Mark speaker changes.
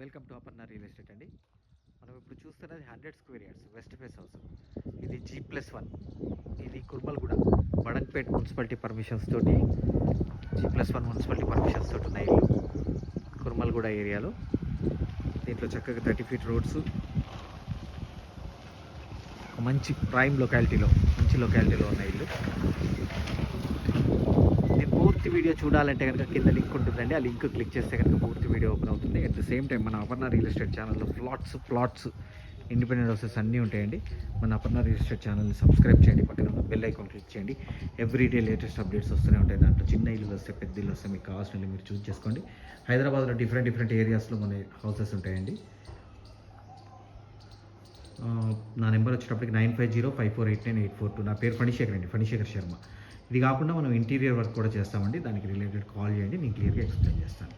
Speaker 1: Welcome to Aparna real estate అండి. మనం ఇప్పుడు చూస్తున్నది 100 square yards west face house. ఇది G+1. ఇది కుర్మల్గూడ బడంగ్పేట్ మున్సిపాలిటీ పర్మిషన్స్ తోటి G+1 మున్సిపాలిటీ పర్మిషన్స్ తోటి ఉన్న ఇల్లు కుర్మల్గూడ ఏరియాలో. దీంట్లో చక్కగా 30 ఫీట్ రోడ్స్, మంచి ప్రైమ్ లొకాలిటీలో ఉన్న ఇల్లు. పూర్తి వీడియో చూడాలంటే కనుక కింద లింక్ ఉంటుందండి. ఆ లింక్ క్లిక్ చేస్తే కనుక పూర్తి వీడియో ఓపెన్ అవుతుంది. అట్ ద సేమ్ టైం మన అపర్ణ రియల్ ఎస్టేట్ ఛానల్లో ప్లాట్స్ ఇండిపెండెంట్ హౌసెస్ అన్నీ ఉంటాయండి. మన అపర్ణ రియల్ ఎస్టేట్ ఛానల్ని సబ్స్క్రైబ్ చేయండి, పక్కన ఉన్న బెల్ ఐకాన్ క్లిక్ చేయండి. ఎవ్రీడే లేటెస్ట్ అప్డేట్స్ వస్తూనే ఉంటాయి. దాంట్లో చిన్న ఇల్లు వస్తే, పెద్ద ఇల్లు వస్తే మీకు కావాల్సిన ఇల్లు మీరు చూస్ చేసుకోండి. హైదరాబాద్లో డిఫరెంట్ ఏరియాస్లో మన హౌసెస్ ఉంటాయండి. నా నెంబర్ వచ్చేటప్పటికి 9505489842. నా పేరు ఫణిశేఖర్ అండి, ఫణిశేఖర్ శర్మ. ఇది కాకుండా మనం ఇంటీరియర్ వర్క్ కూడా చేస్తామండి. దానికి రిలేటెడ్ కాల్ చేయండి, నేను క్లియర్గా ఎక్స్ప్లెయిన్ చేస్తాను.